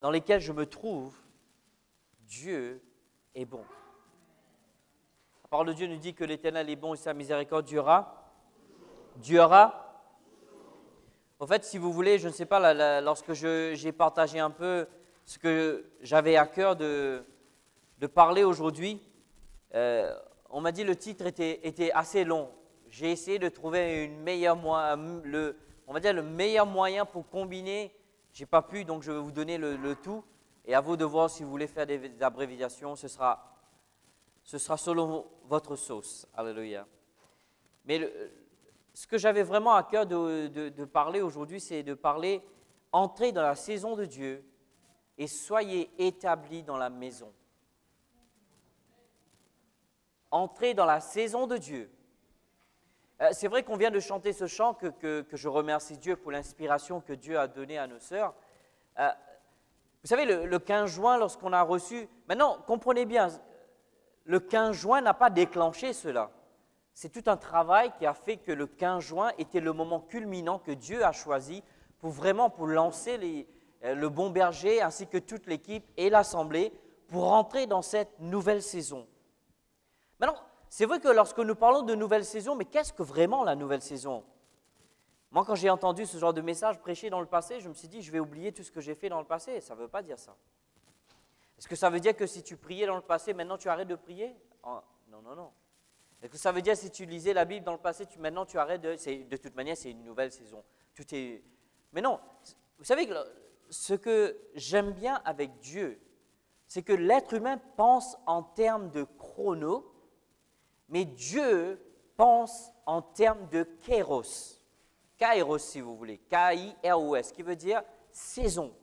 dans lesquels je me trouve, Dieu est bon. La parole de Dieu nous dit que l'Éternel est bon et sa miséricorde durera. En fait, si vous voulez, je ne sais pas, lorsque j'ai partagé un peu ce que j'avais à cœur de parler aujourd'hui, on m'a dit que le titre était assez long. J'ai essayé de trouver le meilleur moyen pour combiner. Je n'ai pas pu, donc je vais vous donner le tout. Et à vous de voir si vous voulez faire des abréviations, ce sera selon votre sauce. Alléluia. Mais ce que j'avais vraiment à cœur de parler aujourd'hui, c'est de parler, entrez dans la saison de Dieu et soyez établis dans la maison. Entrez dans la saison de Dieu. C'est vrai qu'on vient de chanter ce chant que je remercie Dieu pour l'inspiration que Dieu a donnée à nos sœurs. Vous savez, le 15 juin, lorsqu'on a reçu... Maintenant, comprenez bien, le 15 juin n'a pas déclenché cela. C'est tout un travail qui a fait que le 15 juin était le moment culminant que Dieu a choisi pour lancer le Bon Berger ainsi que toute l'équipe et l'Assemblée pour rentrer dans cette nouvelle saison. Maintenant, c'est vrai que lorsque nous parlons de nouvelle saison, mais qu'est-ce que vraiment la nouvelle saison? Moi, quand j'ai entendu ce genre de message prêché dans le passé, je me suis dit, je vais oublier tout ce que j'ai fait dans le passé. Ça ne veut pas dire ça. Est-ce que ça veut dire que si tu priais dans le passé, maintenant tu arrêtes de prier? Non, non, non. Est-ce que ça veut dire que si tu lisais la Bible dans le passé, maintenant tu arrêtes de toute manière, c'est une nouvelle saison. Mais non, vous savez que ce que j'aime bien avec Dieu, c'est que l'être humain pense en termes de chrono, mais Dieu pense en termes de kairos. Kairos, si vous voulez, K-I-R-O-S, qui veut dire saison.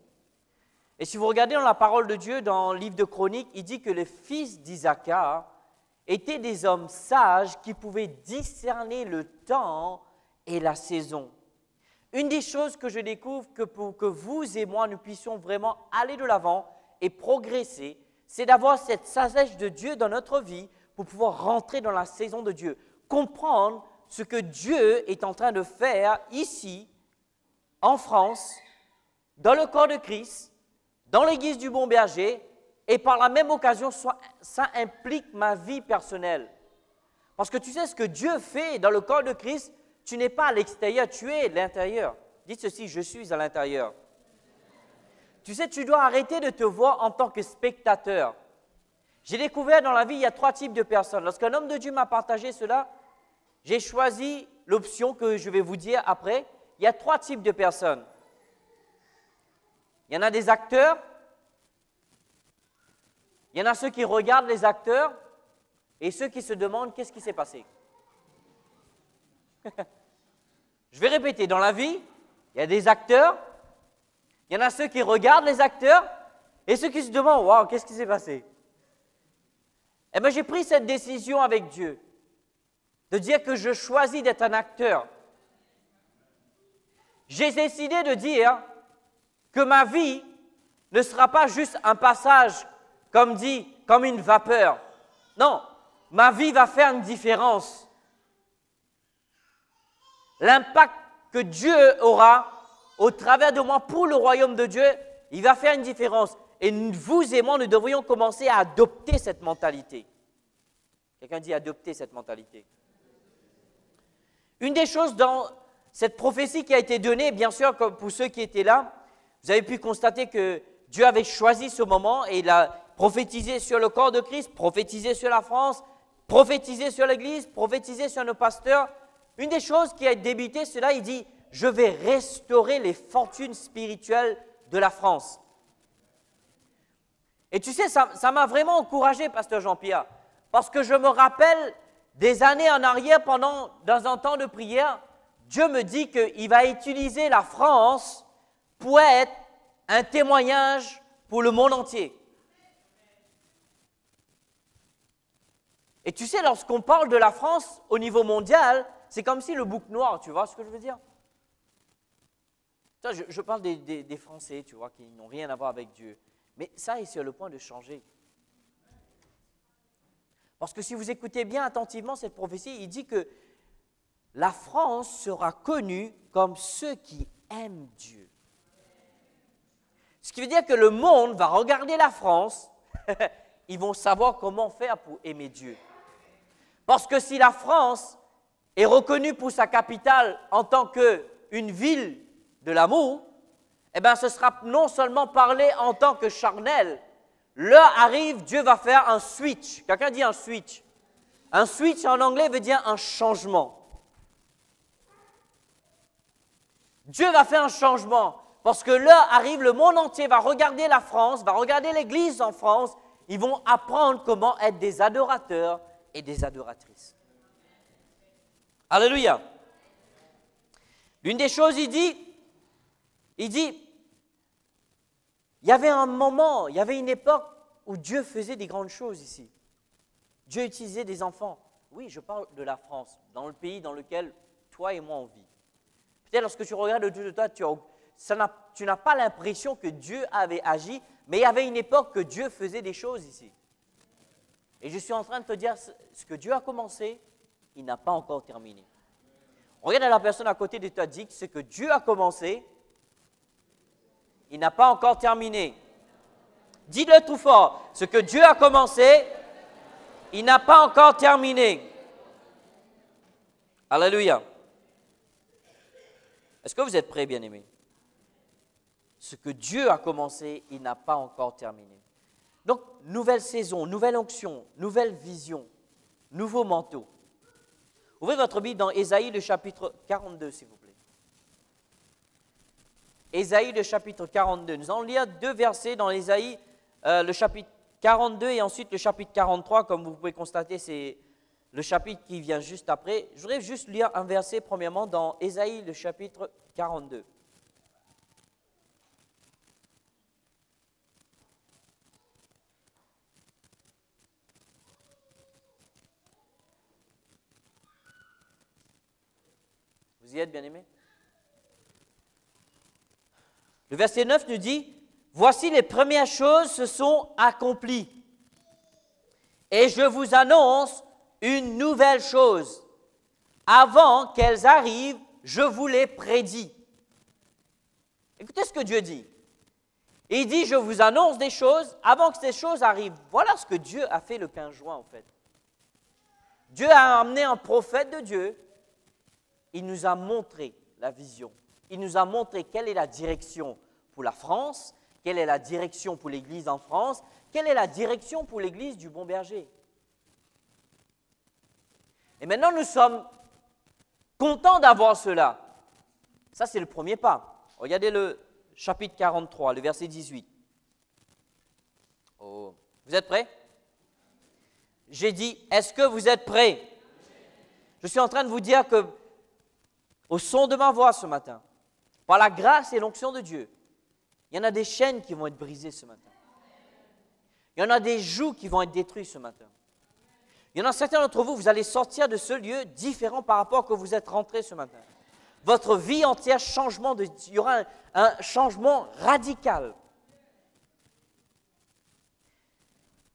Et si vous regardez dans la parole de Dieu, dans le livre de Chroniques, il dit que les fils d'Isaacar étaient des hommes sages qui pouvaient discerner le temps et la saison. Une des choses que je découvre que pour que vous et moi, nous puissions vraiment aller de l'avant et progresser, c'est d'avoir cette sagesse de Dieu dans notre vie pour pouvoir rentrer dans la saison de Dieu, comprendre ce que Dieu est en train de faire ici, en France, dans le corps de Christ, dans l'église du Bon Berger, et par la même occasion, ça implique ma vie personnelle. Parce que tu sais ce que Dieu fait dans le corps de Christ, tu n'es pas à l'extérieur, tu es à l'intérieur. Dites ceci, je suis à l'intérieur. Tu sais, tu dois arrêter de te voir en tant que spectateur. J'ai découvert dans la vie, il y a 3 types de personnes. Lorsqu'un homme de Dieu m'a partagé cela, j'ai choisi l'option que je vais vous dire après. Il y a 3 types de personnes. Il y en a des acteurs, il y en a ceux qui regardent les acteurs et ceux qui se demandent qu'est-ce qui s'est passé. Je vais répéter, dans la vie, il y a des acteurs, il y en a ceux qui regardent les acteurs et ceux qui se demandent « Waouh, qu'est-ce qui s'est passé ?» Eh bien, j'ai pris cette décision avec Dieu, de dire que je choisis d'être un acteur. J'ai décidé de dire que ma vie ne sera pas juste un passage, comme une vapeur. Non, ma vie va faire une différence. L'impact que Dieu aura au travers de moi pour le royaume de Dieu, il va faire une différence. Et vous et moi, nous devrions commencer à adopter cette mentalité. Quelqu'un dit adopter cette mentalité. Une des choses dans cette prophétie qui a été donnée, bien sûr, comme pour ceux qui étaient là, vous avez pu constater que Dieu avait choisi ce moment et il a prophétisé sur le corps de Christ, prophétisé sur la France, prophétisé sur l'Église, prophétisé sur nos pasteurs. Une des choses qui a débuté, c'est là, il dit « Je vais restaurer les fortunes spirituelles de la France ». Et tu sais, ça m'a vraiment encouragé, pasteur Jean-Pierre, parce que je me rappelle des années en arrière, dans un temps de prière, Dieu me dit qu'il va utiliser la France pour être un témoignage pour le monde entier. Et tu sais, lorsqu'on parle de la France au niveau mondial, c'est comme si le bouc noir, tu vois ce que je veux dire? Je parle des Français, tu vois, qui n'ont rien à voir avec Dieu. Mais ça est sur le point de changer. Parce que si vous écoutez bien attentivement cette prophétie, il dit que la France sera connue comme ceux qui aiment Dieu. Ce qui veut dire que le monde va regarder la France, ils vont savoir comment faire pour aimer Dieu. Parce que si la France est reconnue pour sa capitale en tant qu'une ville de l'amour, eh bien ce sera non seulement parlé en tant que charnel. L'heure arrive, Dieu va faire un switch. Quelqu'un dit un switch. Un switch en anglais veut dire un changement. Dieu va faire un changement parce que l'heure arrive, le monde entier va regarder la France, va regarder l'Église en France. Ils vont apprendre comment être des adorateurs et des adoratrices. Alléluia. L'une des choses, il dit, il y avait un moment, il y avait une époque où Dieu faisait des grandes choses ici. Dieu utilisait des enfants. Oui, je parle de la France, dans le pays dans lequel toi et moi on vit. Peut-être lorsque tu regardes autour de toi, tu n'as pas l'impression que Dieu avait agi, mais il y avait une époque que Dieu faisait des choses ici. Et je suis en train de te dire, ce que Dieu a commencé, il n'a pas encore terminé. Regarde la personne à côté de toi, dis que ce que Dieu a commencé, il n'a pas encore terminé. Dis-le tout fort, ce que Dieu a commencé, il n'a pas encore terminé. Alléluia. Est-ce que vous êtes prêts, bien-aimés? Ce que Dieu a commencé, il n'a pas encore terminé. Donc, nouvelle saison, nouvelle onction, nouvelle vision, nouveau manteau. Ouvrez votre Bible dans Ésaïe, le chapitre 42, s'il vous plaît. Ésaïe, le chapitre 42. Nous allons lire 2 versets dans Ésaïe, le chapitre 42 et ensuite le chapitre 43. Comme vous pouvez constater, c'est le chapitre qui vient juste après. Je voudrais juste lire un verset, premièrement, dans Ésaïe, le chapitre 42. Vous y êtes, bien-aimés? Le verset 9 nous dit, « Voici les premières choses se sont accomplies. Et je vous annonce une nouvelle chose. Avant qu'elles arrivent, je vous l'ai prédit. » Écoutez ce que Dieu dit. Il dit, « Je vous annonce des choses avant que ces choses arrivent. » Voilà ce que Dieu a fait le 15 juin, en fait. Dieu a amené un prophète de Dieu. Il nous a montré la vision. Il nous a montré quelle est la direction pour la France, quelle est la direction pour l'Église en France, quelle est la direction pour l'Église du Bon Berger. Et maintenant, nous sommes contents d'avoir cela. Ça, c'est le premier pas. Regardez le chapitre 43, le verset 18. Oh. Vous êtes prêts? J'ai dit, est-ce que vous êtes prêts? Je suis en train de vous dire que, au son de ma voix ce matin, par la grâce et l'onction de Dieu, il y en a des chaînes qui vont être brisées ce matin. Il y en a des jougs qui vont être détruits ce matin. Il y en a certains d'entre vous, vous allez sortir de ce lieu différent par rapport à que vous êtes rentrés ce matin. Votre vie entière, il y aura un changement radical.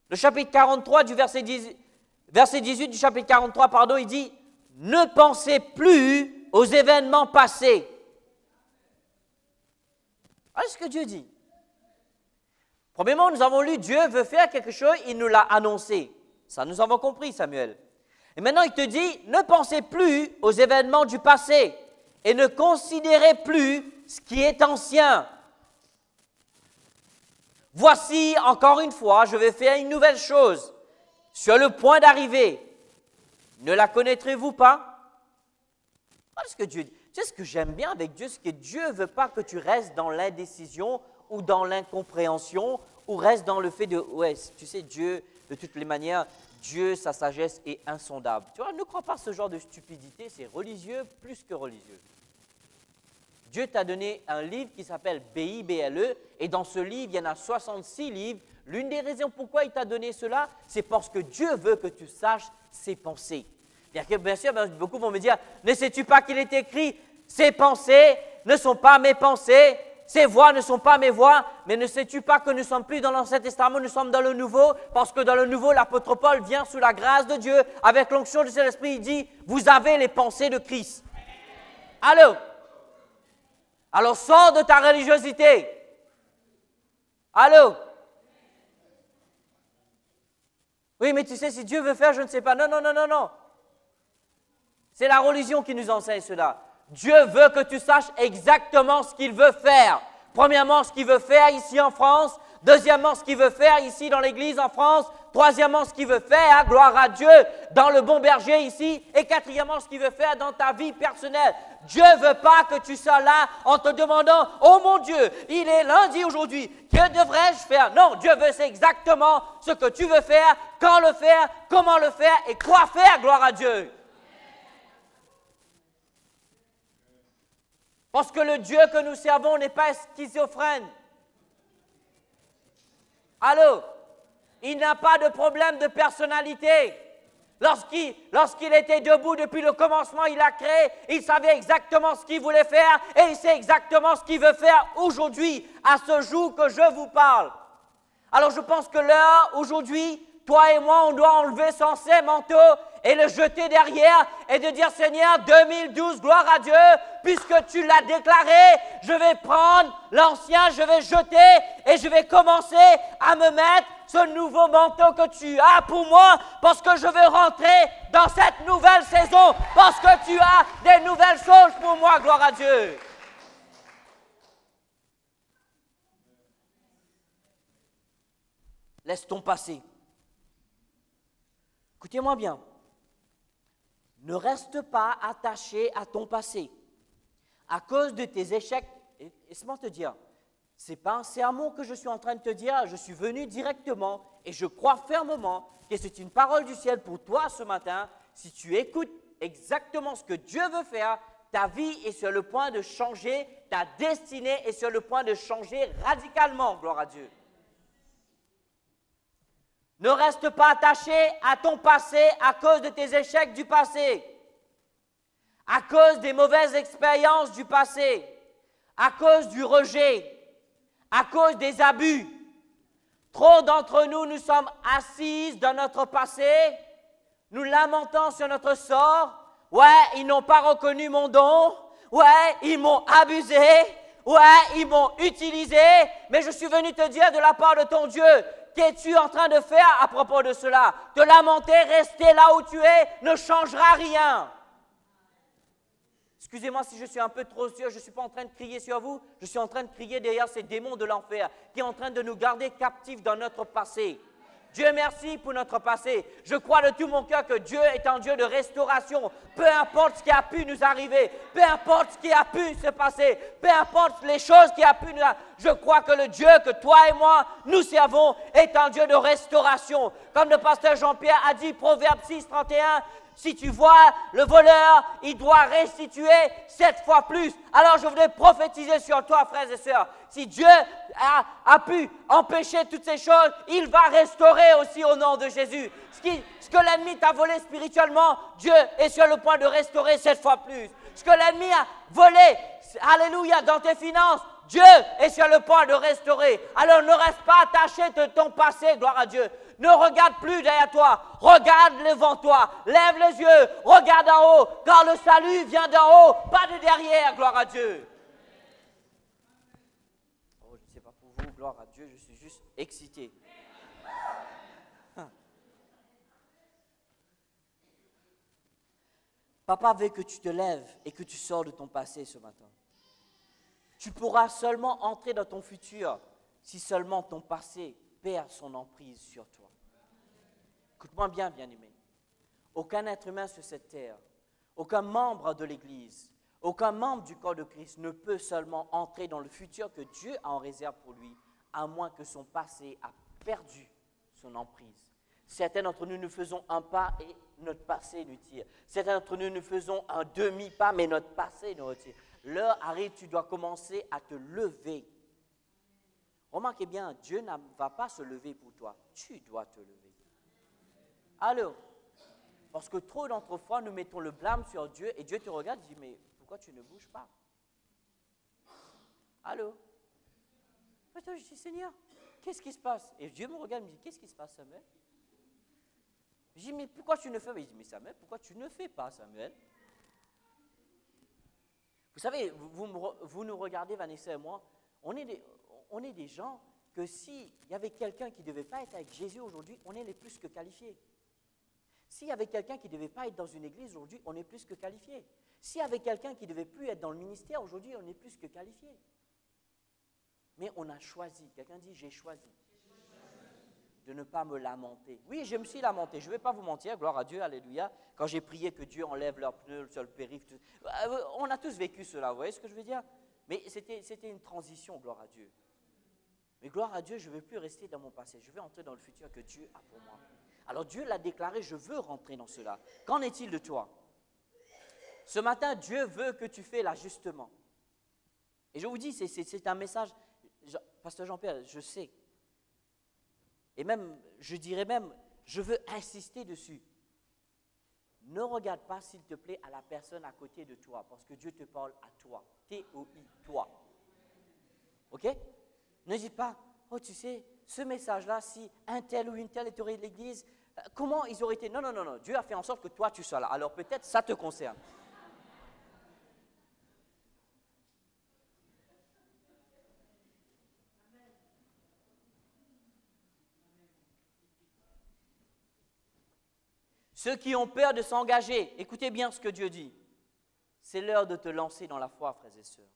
Le chapitre 43 du verset 18 du chapitre 43, pardon, il dit « Ne pensez plus aux événements passés. » Voilà ce que Dieu dit. Premièrement, nous avons lu, Dieu veut faire quelque chose, il nous l'a annoncé. Ça, nous avons compris, Samuel. Et maintenant, il te dit, ne pensez plus aux événements du passé et ne considérez plus ce qui est ancien. Voici, encore une fois, je vais faire une nouvelle chose sur le point d'arriver. Ne la connaîtrez-vous pas? Voilà ce que Dieu dit. Tu sais ce que j'aime bien avec Dieu, c'est que Dieu ne veut pas que tu restes dans l'indécision ou dans l'incompréhension ou reste dans le fait de, ouais, tu sais, Dieu, de toutes les manières, Dieu, sa sagesse est insondable. Tu vois, ne crois pas ce genre de stupidité, c'est religieux plus que religieux. Dieu t'a donné un livre qui s'appelle BIBLE et dans ce livre, il y en a 66 livres. L'une des raisons pourquoi il t'a donné cela, c'est parce que Dieu veut que tu saches ses pensées. Bien sûr, beaucoup vont me dire, ne sais-tu pas qu'il est écrit, ces pensées ne sont pas mes pensées, ces voix ne sont pas mes voix, mais ne sais-tu pas que nous ne sommes plus dans l'Ancien Testament, nous sommes dans le Nouveau, parce que dans le Nouveau, l'apôtre Paul vient sous la grâce de Dieu, avec l'onction du Saint-Esprit, il dit, vous avez les pensées de Christ. Allô? Alors sors de ta religiosité. Allô? Oui, mais tu sais, si Dieu veut faire, je ne sais pas. Non, non, non, non, non. C'est la religion qui nous enseigne cela. Dieu veut que tu saches exactement ce qu'il veut faire. Premièrement, ce qu'il veut faire ici en France. Deuxièmement, ce qu'il veut faire ici dans l'église en France. Troisièmement, ce qu'il veut faire, gloire à Dieu, dans le bon berger ici. Et quatrièmement, ce qu'il veut faire dans ta vie personnelle. Dieu ne veut pas que tu sois là en te demandant, oh mon Dieu, il est lundi aujourd'hui, que devrais-je faire? Non, Dieu veut, c'est exactement ce que tu veux faire, quand le faire, comment le faire et quoi faire, gloire à Dieu. Parce que le Dieu que nous servons n'est pas schizophrène. Allô? Il n'a pas de problème de personnalité. Lorsqu'il était debout depuis le commencement, il a créé, il savait exactement ce qu'il voulait faire et il sait exactement ce qu'il veut faire aujourd'hui, à ce jour que je vous parle. Alors je pense que l'heure, aujourd'hui, toi et moi, on doit enlever son manteau et le jeter derrière et de dire, Seigneur, 2012, gloire à Dieu, puisque tu l'as déclaré, je vais prendre l'ancien, je vais jeter et je vais commencer à me mettre ce nouveau manteau que tu as pour moi, parce que je veux rentrer dans cette nouvelle saison, parce que tu as des nouvelles choses pour moi, gloire à Dieu. Laisse ton passé. Écoutez-moi bien. Ne reste pas attaché à ton passé. À cause de tes échecs, laisse-moi te dire, ce n'est pas un sermon que je suis en train de te dire, je suis venu directement et je crois fermement que c'est une parole du ciel pour toi ce matin. Si tu écoutes exactement ce que Dieu veut faire, ta vie est sur le point de changer, ta destinée est sur le point de changer radicalement, gloire à Dieu. Ne reste pas attaché à ton passé à cause de tes échecs du passé, à cause des mauvaises expériences du passé, à cause du rejet, à cause des abus. Trop d'entre nous, nous sommes assis dans notre passé, nous lamentons sur notre sort. Ouais, ils n'ont pas reconnu mon don. Ouais, ils m'ont abusé. Ouais, ils m'ont utilisé. Mais je suis venu te dire de la part de ton Dieu, qu'es-tu en train de faire à propos de cela? Te lamenter, rester là où tu es, ne changera rien. Excusez-moi si je suis un peu trop sûr, je ne suis pas en train de crier sur vous, je suis en train de crier derrière ces démons de l'enfer qui est en train de nous garder captifs dans notre passé. Dieu merci pour notre passé. Je crois de tout mon cœur que Dieu est un Dieu de restauration. Peu importe ce qui a pu nous arriver, peu importe ce qui a pu se passer, peu importe les choses qui a pu nous arriver, je crois que le Dieu que toi et moi nous servons est un Dieu de restauration. Comme le pasteur Jean-Pierre a dit, Proverbe 6, 31, si tu vois le voleur, il doit restituer 7 fois plus. Alors je voudrais prophétiser sur toi, frères et sœurs. Si Dieu a pu empêcher toutes ces choses, il va restaurer aussi au nom de Jésus. Ce que l'ennemi t'a volé spirituellement, Dieu est sur le point de restaurer 7 fois plus. Ce que l'ennemi a volé, alléluia, dans tes finances, Dieu est sur le point de restaurer. Alors ne reste pas attaché de ton passé, gloire à Dieu. Ne regarde plus derrière toi, regarde devant toi, lève les yeux, regarde en haut, car le salut vient d'en haut, pas de derrière, gloire à Dieu. Oh, je ne sais pas pour vous, gloire à Dieu, je suis juste excité. Papa veut que tu te lèves et que tu sors de ton passé ce matin. Tu pourras seulement entrer dans ton futur si seulement ton passé perd son emprise sur toi. Écoute-moi bien, bien-aimé. Aucun être humain sur cette terre, aucun membre de l'Église, aucun membre du corps de Christ ne peut seulement entrer dans le futur que Dieu a en réserve pour lui, à moins que son passé a perdu son emprise. Certains d'entre nous faisons un pas et notre passé nous tire. Certains d'entre nous faisons un demi-pas, mais notre passé nous retire. L'heure arrive, tu dois commencer à te lever. Remarquez bien, Dieu ne va pas se lever pour toi. Tu dois te lever. Alors, parce que trop d'entre fois, nous mettons le blâme sur Dieu et Dieu te regarde et dit, mais pourquoi tu ne bouges pas? Allô? Je dis, Seigneur, qu'est-ce qui se passe? Et Dieu me regarde et me dit, qu'est-ce qui se passe, Samuel? Je dis, mais pourquoi tu ne fais pas? Il dit, mais Samuel, pourquoi tu ne fais pas, Samuel? Vous savez, vous nous regardez, Vanessa et moi, on est des gens que s'il y avait quelqu'un qui ne devait pas être avec Jésus aujourd'hui, on est les plus que qualifiés. S'il y avait quelqu'un qui ne devait pas être dans une église aujourd'hui, on est plus que qualifié. S'il y avait quelqu'un qui ne devait plus être dans le ministère aujourd'hui, on est plus que qualifié. Mais on a choisi. Quelqu'un dit, j'ai choisi de ne pas me lamenter. Oui, je me suis lamenté. Je ne vais pas vous mentir, gloire à Dieu, alléluia. Quand j'ai prié que Dieu enlève leurs pneus sur le périph', on a tous vécu cela, vous voyez ce que je veux dire? Mais c'était une transition, gloire à Dieu. Mais gloire à Dieu, je ne veux plus rester dans mon passé. Je veux entrer dans le futur que Dieu a pour moi. Alors Dieu l'a déclaré, je veux rentrer dans cela. Qu'en est-il de toi? Ce matin, Dieu veut que tu fasses l'ajustement. Et je vous dis, c'est un message, Pasteur Jean-Pierre, je sais. Et même, je dirais même, je veux insister dessus. Ne regarde pas, s'il te plaît, à la personne à côté de toi, parce que Dieu te parle à toi. T-O-I, toi. OK? Ne dis pas, oh tu sais, ce message-là, si un tel ou une telle était de l'église, comment ils auraient été? Non, non, non, non. Dieu a fait en sorte que toi, tu sois là. Alors peut-être ça te concerne. Ceux qui ont peur de s'engager, écoutez bien ce que Dieu dit. C'est l'heure de te lancer dans la foi, frères et sœurs.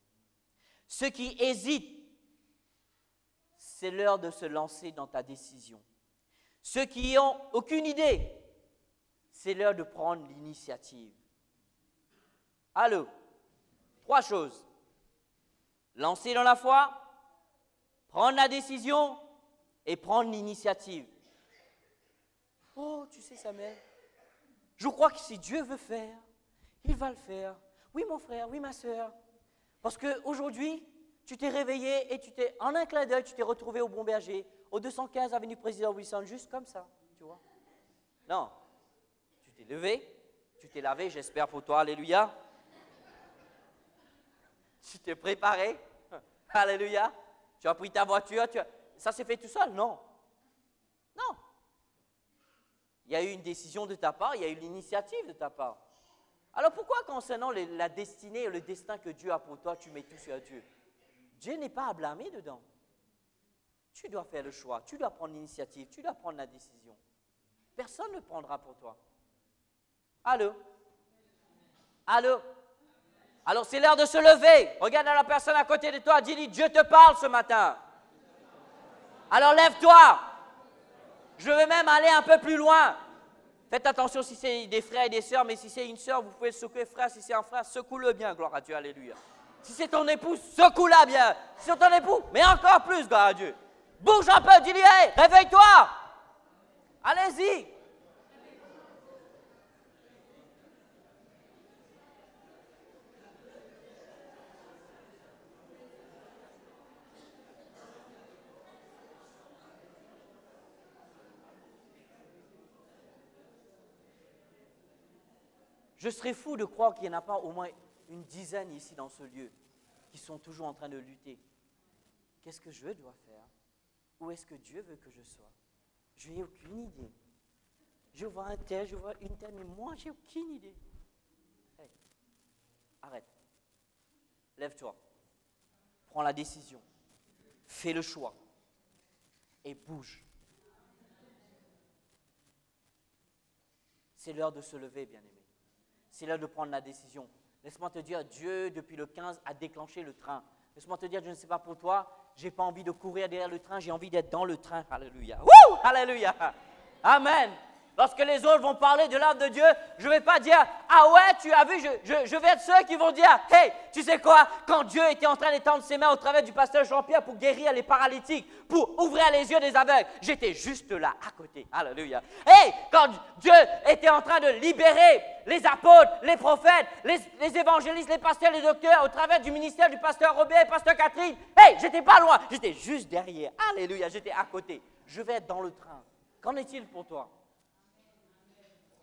Ceux qui hésitent, c'est l'heure de se lancer dans ta décision. Ceux qui n'ont aucune idée, c'est l'heure de prendre l'initiative. Allô? 3 choses. Lancer dans la foi, prendre la décision et prendre l'initiative. Oh, tu sais, Samuel, je crois que si Dieu veut faire, il va le faire. Oui, mon frère, oui, ma soeur. Parce qu'aujourd'hui, tu t'es réveillé et en un clin d'œil, tu t'es retrouvé au Bon Berger, au 215 avenue Président Wilson, juste comme ça, tu vois. Non, tu t'es levé, tu t'es lavé, j'espère pour toi, alléluia. Tu t'es préparé, alléluia. Tu as pris ta voiture, ça s'est fait tout seul? Non. Non. Il y a eu une décision de ta part, il y a eu l'initiative de ta part. Alors pourquoi concernant la destinée et le destin que Dieu a pour toi, tu mets tout sur Dieu? Dieu n'est pas à blâmer dedans. Tu dois faire le choix, tu dois prendre l'initiative, tu dois prendre la décision. Personne ne le prendra pour toi. Allô? Allô? Alors c'est l'heure de se lever. Regarde la personne à côté de toi, dis-lui, Dieu te parle ce matin. Alors lève-toi. Je vais même aller un peu plus loin. Faites attention si c'est des frères et des sœurs, mais si c'est une sœur, vous pouvez le secouer, frère. Si c'est un frère, secoue-le bien, gloire à Dieu, alléluia. Si c'est ton épouse, secoue-la bien. Si c'est ton époux, mais encore plus, gloire à Dieu. Bouge un peu, dis-lui, hey, réveille-toi. Allez-y. Je serais fou de croire qu'il n'y en a pas au moins une dizaine ici dans ce lieu qui sont toujours en train de lutter. Qu'est-ce que je dois faire? Où est-ce que Dieu veut que je sois? Je n'ai aucune idée. Je vois un tel, je vois une telle, mais moi, je n'ai aucune idée. Hey, arrête. Lève-toi. Prends la décision. Fais le choix. Et bouge. C'est l'heure de se lever, bien-aimé. C'est l'heure de prendre la décision. Laisse-moi te dire, Dieu, depuis le 15, a déclenché le train. Laisse-moi te dire, je ne sais pas pour toi, je n'ai pas envie de courir derrière le train, j'ai envie d'être dans le train. Alléluia. Wouh! Alléluia. Amen. Lorsque les autres vont parler de l'œuvre de Dieu, je ne vais pas dire, ah ouais, tu as vu, je vais être ceux qui vont dire, hey, tu sais quoi, quand Dieu était en train d'étendre ses mains au travers du pasteur Jean-Pierre pour guérir les paralytiques, pour ouvrir les yeux des aveugles, j'étais juste là, à côté. Alléluia. Hey, quand Dieu était en train de libérer les apôtres, les prophètes, les évangélistes, les pasteurs, les docteurs, au travers du ministère du pasteur Robert et pasteur Catherine, hey, j'étais pas loin, j'étais juste derrière. Alléluia, j'étais à côté. Je vais être dans le train. Qu'en est-il pour toi?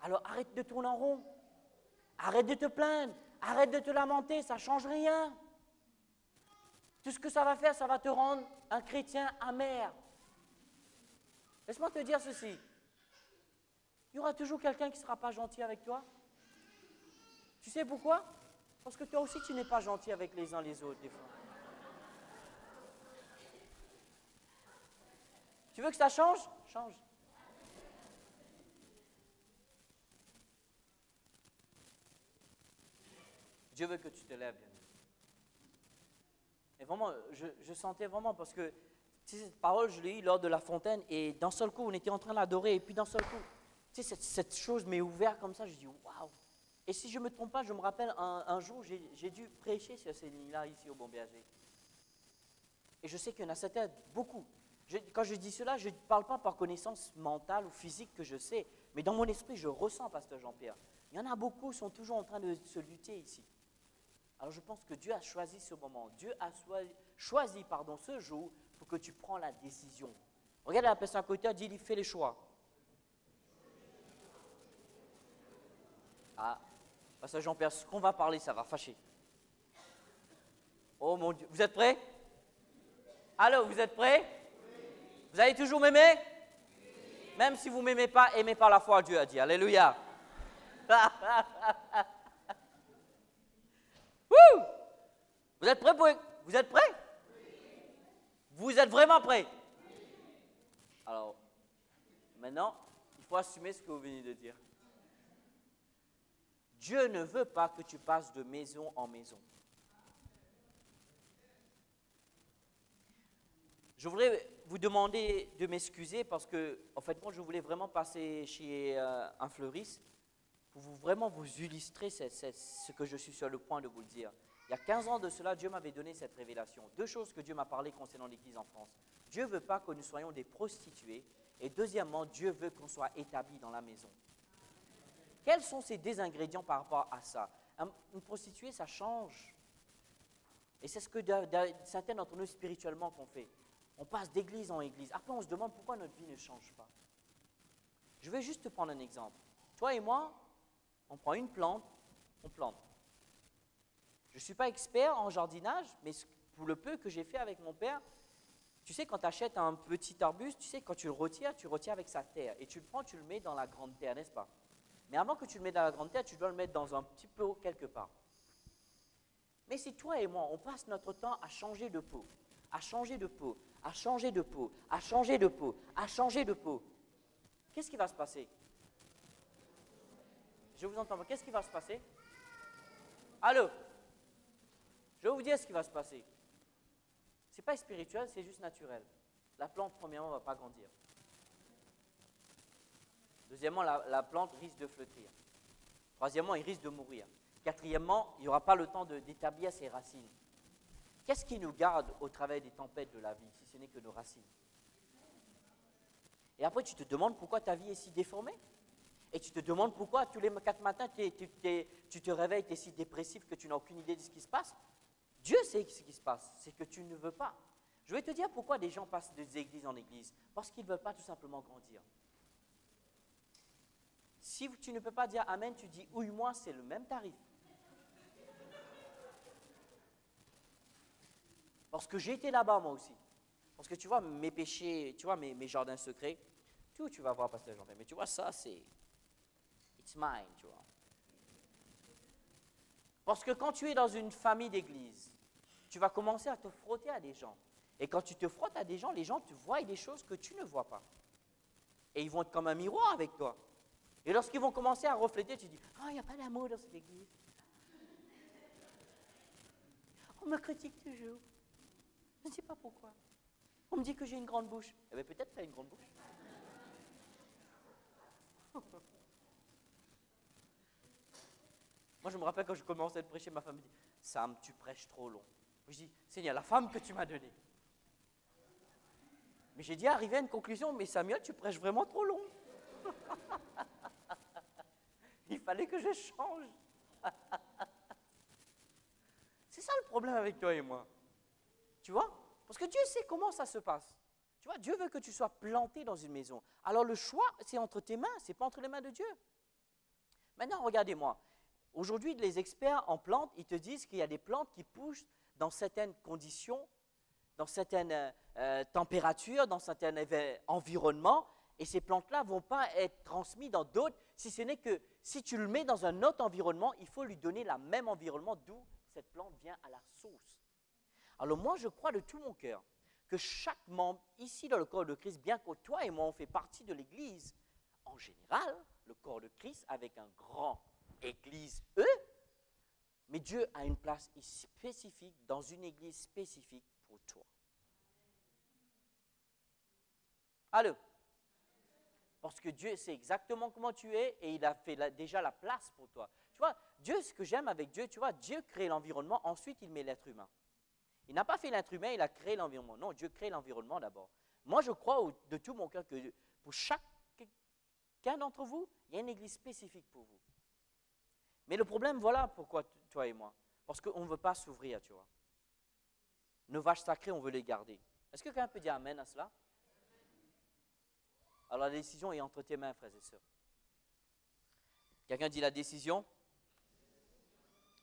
Alors arrête de tourner en rond, arrête de te plaindre, arrête de te lamenter, ça ne change rien. Tout ce que ça va faire, ça va te rendre un chrétien amer. Laisse-moi te dire ceci, il y aura toujours quelqu'un qui ne sera pas gentil avec toi. Tu sais pourquoi? Parce que toi aussi tu n'es pas gentil avec les uns les autres des fois. Tu veux que ça change? Change. Dieu veut que tu te lèves, bien. Et vraiment, je sentais vraiment, parce que tu sais, cette parole, je l'ai eue lors de la fontaine, et d'un seul coup, on était en train de l'adorer, et puis d'un seul coup, tu sais, cette chose m'est ouverte comme ça, je dis, waouh! Et si je ne me trompe pas, je me rappelle un jour, j'ai dû prêcher sur ces lignes-là, ici au Bon Berger. Et je sais qu'il y en a certains, beaucoup. Quand je dis cela, je ne parle pas par connaissance mentale ou physique que je sais, mais dans mon esprit, je ressens, pasteur Jean-Pierre. Il y en a beaucoup qui sont toujours en train de se lutter ici. Alors je pense que Dieu a choisi ce moment. Dieu a choisi ce jour pour que tu prends la décision. Regarde la personne à côté, dis-lui, fais les choix. Ah, pasteur Jean-Pierre, ce qu'on va parler, ça va fâcher. Oh mon Dieu, vous êtes prêts? Allô, vous êtes prêts? Vous allez toujours m'aimer? Même si vous ne m'aimez pas, aimez par la foi, Dieu a dit. Alléluia. Vous êtes prêts? Vous êtes prêts? Vous êtes vraiment prêts? Alors, maintenant, il faut assumer ce que vous venez de dire. Dieu ne veut pas que tu passes de maison en maison. Je voudrais vous demander de m'excuser parce que, en fait, moi, je voulais vraiment passer chez un fleuriste pour vraiment vous illustrer ce que je suis sur le point de vous le dire. Il y a 15 ans de cela, Dieu m'avait donné cette révélation. Deux choses que Dieu m'a parlé concernant l'Église en France. Dieu ne veut pas que nous soyons des prostituées. Et deuxièmement, Dieu veut qu'on soit établis dans la maison. Quels sont ces deux ingrédients par rapport à ça? Une prostituée, ça change. Et c'est ce que certains d'entre nous spirituellement qu'on fait. On passe d'église en église. Après, on se demande pourquoi notre vie ne change pas. Je vais juste te prendre un exemple. Toi et moi, on prend une plante, on plante. Je ne suis pas expert en jardinage, mais pour le peu que j'ai fait avec mon père, tu sais, quand tu achètes un petit arbuste, tu sais, quand tu retires avec sa terre. Et tu le prends, tu le mets dans la grande terre, n'est-ce pas? Mais avant que tu le mettes dans la grande terre, tu dois le mettre dans un petit pot quelque part. Mais si toi et moi, on passe notre temps à changer de pot, à changer de pot, à changer de pot, à changer de pot, à changer de pot, qu'est-ce qui va se passer? Je vous entends pas. Qu'est-ce qui va se passer? Allô? Je vais vous dire ce qui va se passer. Ce n'est pas spirituel, c'est juste naturel. La plante, premièrement, ne va pas grandir. Deuxièmement, la plante risque de flétrir. Troisièmement, il risque de mourir. Quatrièmement, il n'y aura pas le temps d'établir ses racines. Qu'est-ce qui nous garde au travers des tempêtes de la vie, si ce n'est que nos racines? Et après, tu te demandes pourquoi ta vie est si déformée. Et tu te demandes pourquoi tous les 4 matins, tu te réveilles, tu es si dépressif que tu n'as aucune idée de ce qui se passe. Dieu sait ce qui se passe, c'est que tu ne veux pas. Je vais te dire pourquoi des gens passent des églises en église. Parce qu'ils ne veulent pas tout simplement grandir. Si tu ne peux pas dire Amen, tu dis ouille-moi, c'est le même tarif. Parce que j'ai été là-bas moi aussi. Parce que tu vois, mes péchés, tu vois, mes jardins secrets, tout, tu vas voir, pasteur Jean-Pierre. Mais tu vois, ça, c'est it's mine, tu vois. Parce que quand tu es dans une famille d'église, tu vas commencer à te frotter à des gens. Et quand tu te frottes à des gens, les gens te voient des choses que tu ne vois pas. Et ils vont être comme un miroir avec toi. Et lorsqu'ils vont commencer à refléter, tu dis « Oh, il n'y a pas d'amour dans cette église. On me critique toujours. Je ne sais pas pourquoi. On me dit que j'ai une grande bouche. Eh bien, peut-être que tu as une grande bouche. » Moi, je me rappelle quand je commençais à prêcher, ma femme me dit « Sam, tu prêches trop long. » Je dis « Seigneur, la femme que tu m'as donnée. » Mais j'ai dit arrivé à une conclusion « Mais Samuel, tu prêches vraiment trop long. » Il fallait que je change. C'est ça le problème avec toi et moi. Tu vois? Parce que Dieu sait comment ça se passe. Tu vois, Dieu veut que tu sois planté dans une maison. Alors le choix, c'est entre tes mains, c'est pas entre les mains de Dieu. Maintenant, regardez-moi. Aujourd'hui, les experts en plantes, ils te disent qu'il y a des plantes qui poussent dans certaines conditions, dans certaines températures, dans certains environnements, et ces plantes-là ne vont pas être transmises dans d'autres, si ce n'est que si tu le mets dans un autre environnement, il faut lui donner le même environnement d'où cette plante vient à la source. Alors moi, je crois de tout mon cœur que chaque membre ici dans le corps de Christ, bien que toi et moi on fait partie de l'Église, en général, le corps de Christ avec un grand Église, mais Dieu a une place spécifique dans une Église spécifique pour toi. Allô? Parce que Dieu sait exactement comment tu es et il a fait déjà la place pour toi. Tu vois, Dieu, ce que j'aime avec Dieu, tu vois, Dieu crée l'environnement, ensuite il met l'être humain. Il n'a pas fait l'être humain, il a créé l'environnement. Non, Dieu crée l'environnement d'abord. Moi, je crois de tout mon cœur que pour chacun d'entre vous, il y a une église spécifique pour vous. Mais le problème, voilà pourquoi toi et moi. Parce qu'on ne veut pas s'ouvrir, tu vois. Nos vaches sacrées, on veut les garder. Est-ce que quelqu'un peut dire amen à cela? Alors la décision est entre tes mains, frères et sœurs. Quelqu'un dit la décision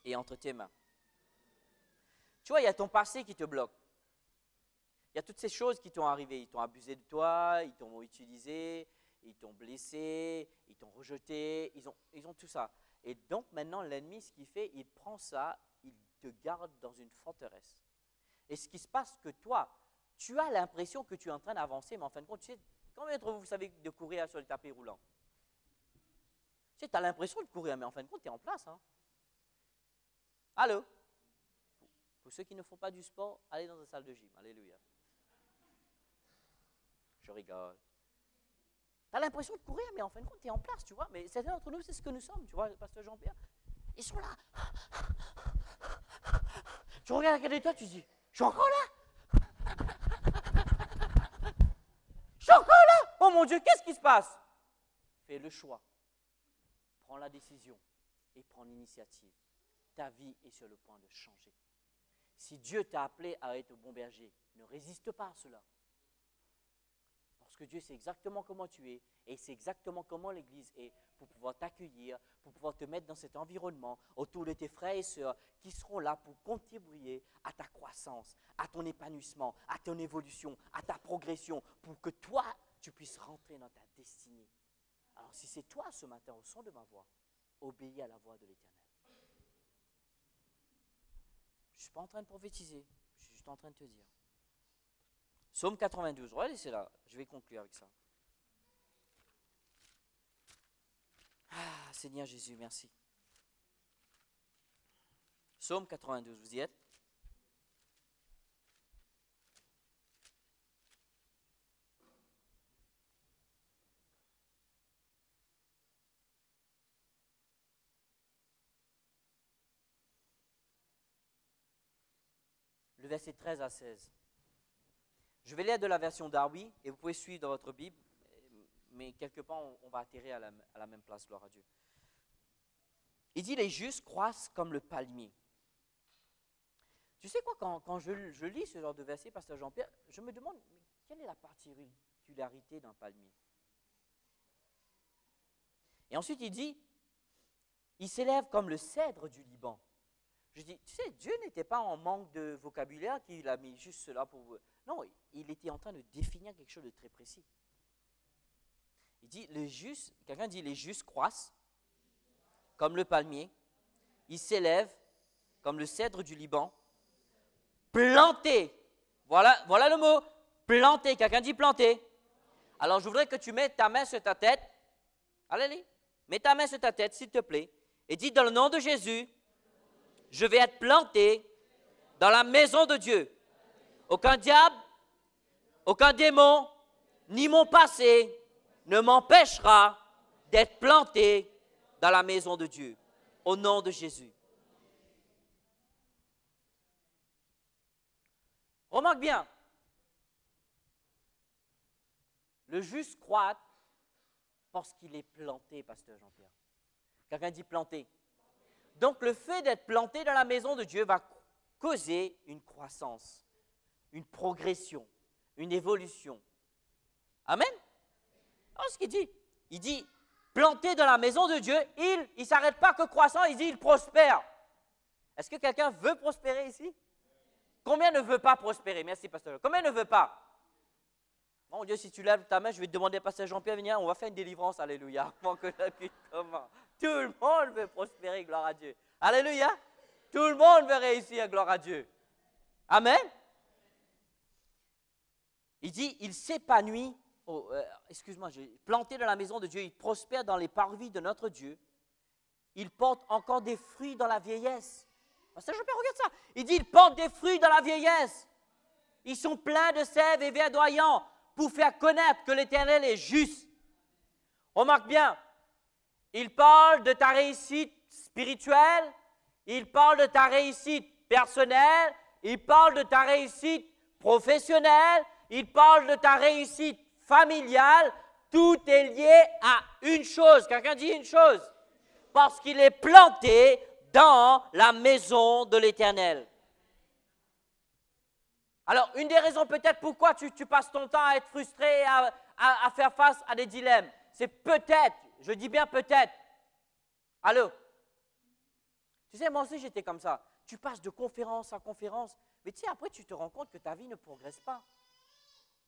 est entre tes mains. Tu vois, il y a ton passé qui te bloque. Il y a toutes ces choses qui t'ont arrivé. Ils t'ont abusé de toi, ils t'ont utilisé, ils t'ont blessé, ils t'ont rejeté, ils ont tout ça. Et donc maintenant, l'ennemi, ce qu'il fait, il prend ça, il te garde dans une forteresse. Et ce qui se passe, que toi, tu as l'impression que tu es en train d'avancer, mais en fin de compte, tu sais, combien d'entre vous savez de courir sur les tapis roulants? Tu sais, tu as l'impression de courir, mais en fin de compte, tu es en place. Hein? Allô? Pour ceux qui ne font pas du sport, allez dans une salle de gym. Alléluia. Je rigole. Tu as l'impression de courir, mais en fin de compte, tu es en place, tu vois. Mais certains d'entre nous, c'est ce que nous sommes, tu vois, pasteur Jean-Pierre. Ils sont là. Tu regardes à côté de toi, tu dis, je suis encore là. Je suis encore là. Oh mon Dieu, qu'est-ce qui se passe? Fais le choix. Prends la décision et prends l'initiative. Ta vie est sur le point de changer. Si Dieu t'a appelé à être bon berger, ne résiste pas à cela. Parce que Dieu sait exactement comment tu es et sait exactement comment l'Église est pour pouvoir t'accueillir, pour pouvoir te mettre dans cet environnement autour de tes frères et sœurs qui seront là pour contribuer à ta croissance, à ton épanouissement, à ton évolution, à ta progression, pour que toi, tu puisses rentrer dans ta destinée. Alors si c'est toi ce matin au son de ma voix, obéis à la voix de l'Éternel. Je ne suis pas en train de prophétiser, je suis juste en train de te dire. Psaume 92, regardez, c'est là, je vais conclure avec ça. Ah, Seigneur Jésus, merci. Psaume 92, vous y êtes? Le verset 13 à 16. Je vais lire de la version Darby et vous pouvez suivre dans votre Bible, mais quelque part on va atterrir à la même place, gloire à Dieu. Il dit, les justes croissent comme le palmier. Tu sais quoi, quand je lis ce genre de verset, pasteur Jean-Pierre, je me demande, mais quelle est la particularité d'un palmier? Et ensuite il dit, il s'élève comme le cèdre du Liban. Je dis, tu sais, Dieu n'était pas en manque de vocabulaire qu'il a mis juste cela pour vous. Non, il était en train de définir quelque chose de très précis. Il dit, quelqu'un dit, les justes croissent comme le palmier, ils s'élèvent comme le cèdre du Liban, plantés. Voilà le mot, planté. Quelqu'un dit planté. Alors je voudrais que tu mettes ta main sur ta tête. Allez, mets ta main sur ta tête, s'il te plaît, et dis, dans le nom de Jésus, je vais être planté dans la maison de Dieu. Aucun diable, aucun démon, ni mon passé ne m'empêchera d'être planté dans la maison de Dieu. Au nom de Jésus. Remarque bien. Le juste croît parce qu'il est planté, pasteur Jean-Pierre. Quelqu'un dit planté. Donc le fait d'être planté dans la maison de Dieu va causer une croissance, une progression, une évolution. Amen. Alors ce qu'il dit, il dit planté dans la maison de Dieu, il ne s'arrête pas que croissant, il dit il prospère. Est-ce que quelqu'un veut prospérer ici? Combien ne veut pas prospérer? Merci pasteur. Combien ne veut pas? Mon Dieu, si tu lèves ta main, je vais te demander, pasteur Jean-Pierre, venir, on va faire une délivrance, alléluia, avant que la vie commence. Tout le monde veut prospérer, gloire à Dieu. Alléluia. Tout le monde veut réussir, gloire à Dieu. Amen. Il dit, il s'épanouit, planté dans la maison de Dieu, il prospère dans les parvis de notre Dieu. Il porte encore des fruits dans la vieillesse. Pasteur Jean-Pierre, regarde ça. Il dit, il porte des fruits dans la vieillesse. Ils sont pleins de sève et verdoyants pour faire connaître que l'Éternel est juste. Remarque bien, il parle de ta réussite spirituelle, il parle de ta réussite personnelle, il parle de ta réussite professionnelle, il parle de ta réussite familiale. Tout est lié à une chose. Quelqu'un dit une chose. Parce qu'il est planté dans la maison de l'Éternel. Alors, une des raisons peut-être pourquoi tu passes ton temps à être frustré, à faire face à des dilemmes, c'est peut-être, je dis bien peut-être. Allô? Tu sais, moi aussi j'étais comme ça. Tu passes de conférence à conférence, mais tu sais, après tu te rends compte que ta vie ne progresse pas.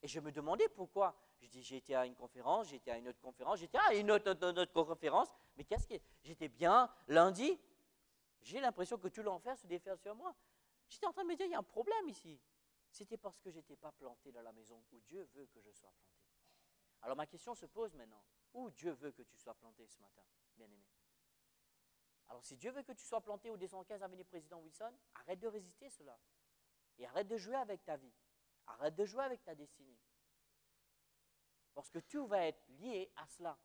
Et je me demandais pourquoi. Je dis, j'ai été à une conférence, j'ai été à une autre conférence, j'étais à une autre conférence, mais qu'est-ce que j'étais bien lundi, j'ai l'impression que tout l'enfer se déferle sur moi. J'étais en train de me dire, il y a un problème ici. C'était parce que je n'étais pas planté dans la maison où Dieu veut que je sois planté. Alors ma question se pose maintenant, où Dieu veut que tu sois planté ce matin, bien-aimé? Alors si Dieu veut que tu sois planté au 215 avenue Président Wilson, arrête de résister cela. Et arrête de jouer avec ta vie. Arrête de jouer avec ta destinée. Parce que tout va être lié à cela.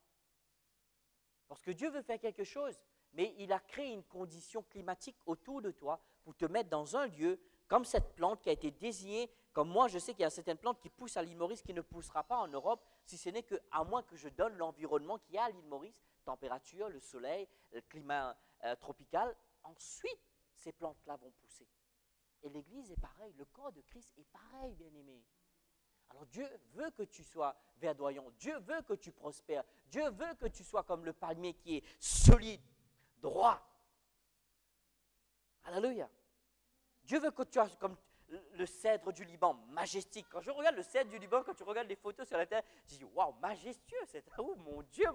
Parce que Dieu veut faire quelque chose, mais il a créé une condition climatique autour de toi pour te mettre dans un lieu comme cette plante qui a été désignée. Comme moi, je sais qu'il y a certaines plantes qui poussent à l'île Maurice qui ne poussera pas en Europe, si ce n'est qu'à moins que je donne l'environnement qu'il y a à l'île Maurice, température, le soleil, le climat tropical. Ensuite, ces plantes-là vont pousser. Et l'Église est pareil, le corps de Christ est pareil, bien-aimé. Alors Dieu veut que tu sois verdoyant, Dieu veut que tu prospères, Dieu veut que tu sois comme le palmier qui est solide, droit. Alléluia. Dieu veut que tu sois comme le cèdre du Liban, majestique. Quand je regarde le cèdre du Liban, quand tu regardes les photos sur la terre, je dis, waouh, majestueux, oh mon Dieu,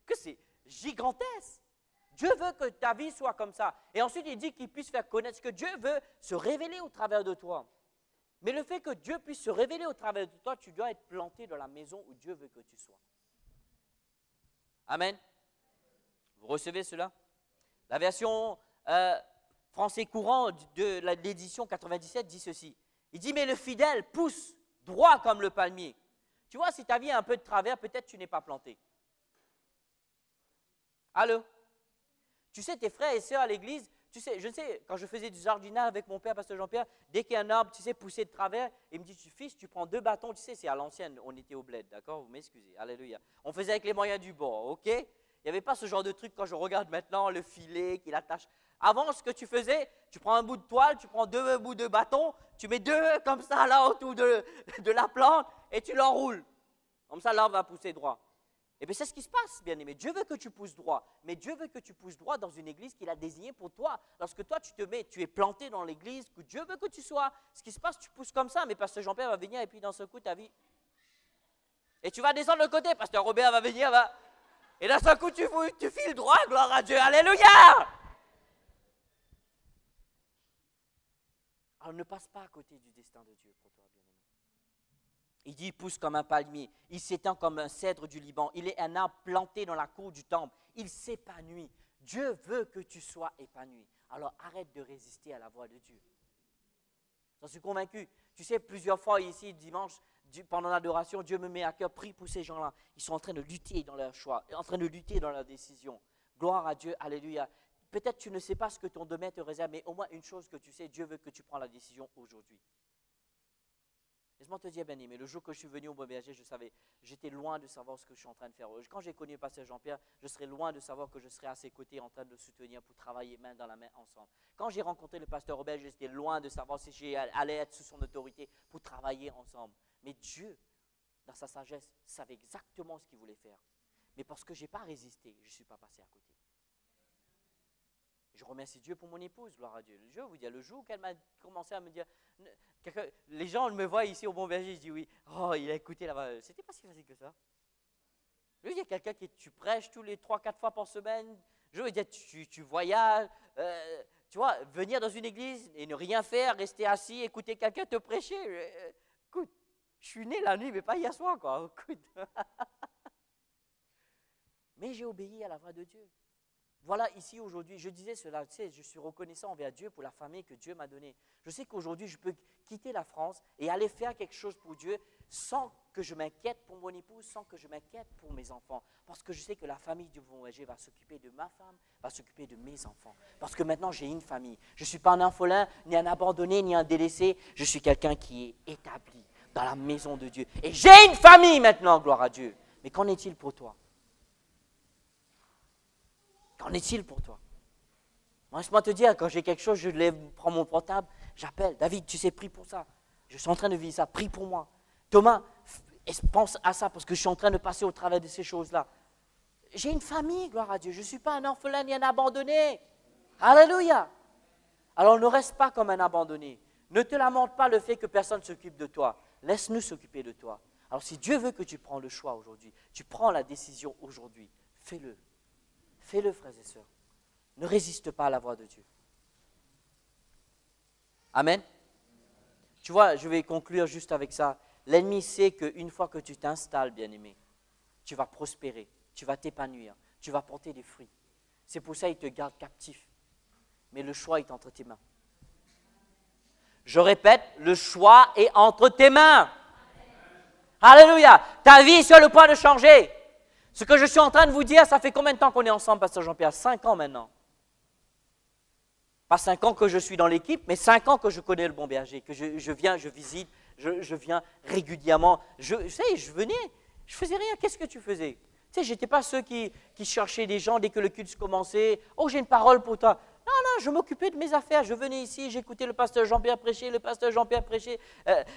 que c'est gigantesque. Dieu veut que ta vie soit comme ça. Et ensuite, il dit qu'il puisse faire connaître, que Dieu veut se révéler au travers de toi. Mais le fait que Dieu puisse se révéler au travers de toi, tu dois être planté dans la maison où Dieu veut que tu sois. Amen. Vous recevez cela? La version français courant de l'édition 97 dit ceci. Il dit, mais le fidèle pousse droit comme le palmier. Tu vois, si ta vie a un peu de travers, peut-être tu n'es pas planté. Allô? Tu sais, tes frères et sœurs à l'église, tu sais, je sais, quand je faisais du jardinage avec mon père, pasteur Jean-Pierre, dès qu'il y a un arbre, tu sais, poussé de travers, il me dit, fils, tu prends 2 bâtons, tu sais, c'est à l'ancienne, on était au bled, d'accord? Vous m'excusez, alléluia. On faisait avec les moyens du bord, ok? Il n'y avait pas ce genre de truc quand je regarde maintenant, le filet qu'il attache. Avant, ce que tu faisais, tu prends un bout de toile, tu prends 2 bouts de bâton, tu mets 2 comme ça là autour de la plante et tu l'enroules. Comme ça, l'arbre va pousser droit. Et bien, c'est ce qui se passe, bien-aimé. Dieu veut que tu pousses droit, mais Dieu veut que tu pousses droit dans une église qu'il a désignée pour toi. Lorsque toi, tu es planté dans l'église que Dieu veut que tu sois, ce qui se passe, tu pousses comme ça, mais pasteur Jean-Pierre va venir et puis dans ce coup, ta vie. Et tu vas descendre de côté, pasteur Robert va venir, et d'un seul coup, tu files droit, gloire à Dieu, alléluia! Alors ne passe pas à côté du destin de Dieu pour toi, bien-aimé. Il dit, il pousse comme un palmier, il s'étend comme un cèdre du Liban, il est un arbre planté dans la cour du temple, il s'épanouit. Dieu veut que tu sois épanoui. Alors arrête de résister à la voix de Dieu. J'en suis convaincu. Tu sais, plusieurs fois ici, dimanche, pendant l'adoration, Dieu me met à cœur, prie pour ces gens-là. Ils sont en train de lutter dans leur choix, en train de lutter dans leurs décisions. Gloire à Dieu, alléluia. Peut-être tu ne sais pas ce que ton domaine te réserve, mais au moins une chose que tu sais, Dieu veut que tu prennes la décision aujourd'hui. Laisse-moi te dire, bien-aimé, le jour que je suis venu au Bon Berger, j'étais loin de savoir ce que je suis en train de faire. Quand j'ai connu le pasteur Jean-Pierre, je serais loin de savoir que je serais à ses côtés en train de le soutenir pour travailler main dans la main ensemble. Quand j'ai rencontré le pasteur Robert, j'étais loin de savoir si j'allais être sous son autorité pour travailler ensemble. Mais Dieu, dans sa sagesse, savait exactement ce qu'il voulait faire. Mais parce que je n'ai pas résisté, je ne suis pas passé à côté. Je remercie Dieu pour mon épouse, gloire à Dieu. Je vous dis, le jour qu'elle m'a commencé à me dire, les gens me voient ici au Bon Berger, je dis oui, oh, il a écouté là-bas. C'était pas si facile que ça. Je veux dire, quelqu'un qui tu prêches tous les 3-4 fois par semaine. Je veux dire, tu voyages, tu vois, venir dans une église et ne rien faire, rester assis, écouter quelqu'un te prêcher. Écoute, Je suis né la nuit, mais pas hier soir, quoi. Mais j'ai obéi à la voix de Dieu. Voilà, ici, aujourd'hui, je disais cela, tu sais, je suis reconnaissant envers Dieu pour la famille que Dieu m'a donnée. Je sais qu'aujourd'hui, je peux quitter la France et aller faire quelque chose pour Dieu sans que je m'inquiète pour mon épouse, sans que je m'inquiète pour mes enfants. Parce que je sais que la famille du Bon-Berger va s'occuper de ma femme, va s'occuper de mes enfants. Parce que maintenant, j'ai une famille. Je ne suis pas un orphelin, ni un abandonné, ni un délaissé. Je suis quelqu'un qui est établi dans la maison de Dieu. Et j'ai une famille maintenant, gloire à Dieu. Mais qu'en est-il pour toi? Qu'en est-il pour toi? Laisse-moi te dire, quand j'ai quelque chose, je prends mon portable, j'appelle. David, tu sais, prie pour ça. Je suis en train de vivre ça, prie pour moi. Thomas, pense à ça parce que je suis en train de passer au travers de ces choses-là. J'ai une famille, gloire à Dieu. Je ne suis pas un orphelin ni un abandonné. Alléluia. Alors ne reste pas comme un abandonné. Ne te lamente pas le fait que personne ne s'occupe de toi. Laisse-nous s'occuper de toi. Alors si Dieu veut que tu prends le choix aujourd'hui, tu prends la décision aujourd'hui, fais-le. Fais-le, frères et sœurs. Ne résiste pas à la voix de Dieu. Amen. Tu vois, je vais conclure juste avec ça. L'ennemi sait qu'une fois que tu t'installes, bien-aimé, tu vas prospérer, tu vas t'épanouir, tu vas porter des fruits. C'est pour ça qu'il te garde captif. Mais le choix est entre tes mains. Je répète, le choix est entre tes mains. Alléluia. Ta vie est sur le point de changer. Ce que je suis en train de vous dire, ça fait combien de temps qu'on est ensemble, Pasteur Jean-Pierre? 5 ans maintenant. Pas 5 ans que je suis dans l'équipe, mais 5 ans que je connais le Bon-Berger, que je viens, je visite, je viens régulièrement. Je venais, je faisais rien. Qu'est-ce que tu faisais? Tu sais, je n'étais pas ceux qui cherchaient des gens dès que le culte commençait. Oh, j'ai une parole pour toi. Non, non, je m'occupais de mes affaires. Je venais ici, j'écoutais le pasteur Jean-Pierre prêcher, le pasteur Jean-Pierre prêcher,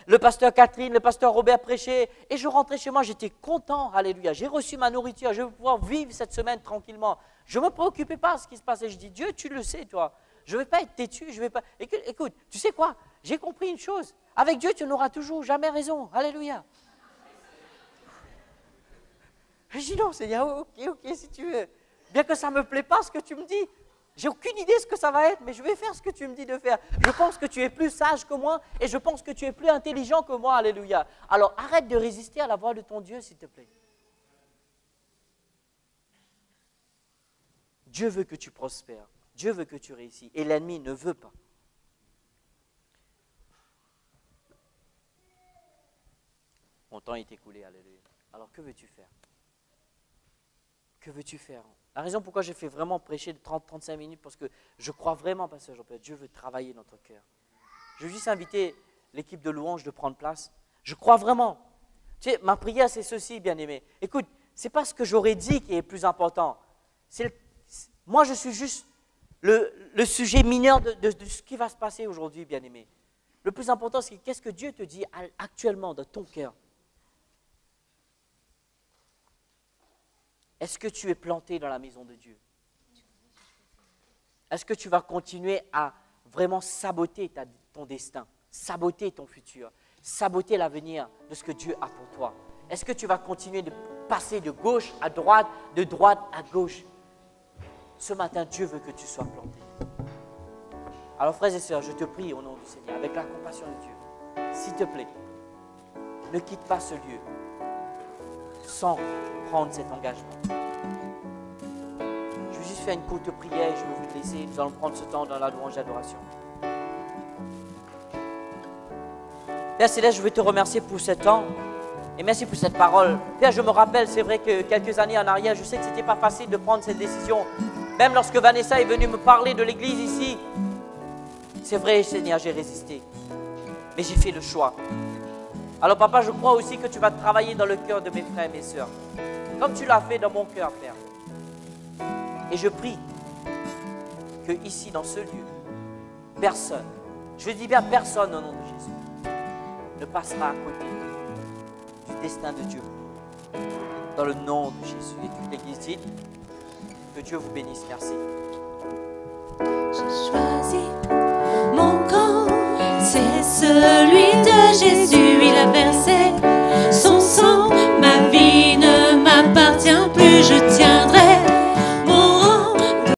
le pasteur Catherine, le pasteur Robert prêcher. Et je rentrais chez moi, j'étais content, alléluia. J'ai reçu ma nourriture, je vais pouvoir vivre cette semaine tranquillement. Je ne me préoccupais pas de ce qui se passait. Je dis, Dieu, tu le sais, toi. Je ne vais pas être têtu, je vais pas... Écoute, tu sais quoi? J'ai compris une chose. Avec Dieu, tu n'auras toujours jamais raison. Alléluia. Je dis non, Seigneur, ok, si tu veux. Bien que ça ne me plaît pas ce que tu me dis. J'ai aucune idée de ce que ça va être, mais je vais faire ce que tu me dis de faire. Je pense que tu es plus sage que moi et je pense que tu es plus intelligent que moi. Alléluia. Alors arrête de résister à la voix de ton Dieu, s'il te plaît. Dieu veut que tu prospères. Dieu veut que tu réussisses. Et l'ennemi ne veut pas. Mon temps est écoulé, alléluia. Alors que veux-tu faire? Que veux-tu faire? La raison pourquoi j'ai fait vraiment prêcher de 30-35 minutes, parce que je crois vraiment, Pasteur Jean-Pierre, Dieu veut travailler notre cœur. Je veux juste inviter l'équipe de louange de prendre place. Je crois vraiment. Tu sais, ma prière, c'est ceci, bien-aimé. Écoute, ce n'est pas ce que j'aurais dit qui est plus important. Moi, je suis juste le sujet mineur de ce qui va se passer aujourd'hui, bien-aimé. Le plus important, c'est qu'est-ce que Dieu te dit actuellement dans ton cœur. Est-ce que tu es planté dans la maison de Dieu? Est-ce que tu vas continuer à vraiment saboter ton destin, saboter ton futur, saboter l'avenir de ce que Dieu a pour toi? Est-ce que tu vas continuer de passer de gauche à droite, de droite à gauche? Ce matin, Dieu veut que tu sois planté. Alors, frères et sœurs, je te prie au nom du Seigneur, avec la compassion de Dieu, s'il te plaît, ne quitte pas ce lieu sans prendre cet engagement. Je vais juste faire une courte prière et je vais vous laisser. Nous allons prendre ce temps dans la louange d'adoration. Père Céleste, je veux te remercier pour ce temps et merci pour cette parole. Père, je me rappelle, c'est vrai que quelques années en arrière, je sais que ce n'était pas facile de prendre cette décision. Même lorsque Vanessa est venue me parler de l'église ici, c'est vrai, Seigneur, j'ai résisté. Mais j'ai fait le choix. Alors papa, je crois aussi que tu vas travailler dans le cœur de mes frères et mes sœurs, comme tu l'as fait dans mon cœur, Père. Et je prie que ici, dans ce lieu, personne, je dis bien personne au nom de Jésus, ne passera à côté du destin de Dieu. Dans le nom de Jésus. Et toute l'église dit que Dieu vous bénisse. Merci. J'ai choisi mon camp, c'est ce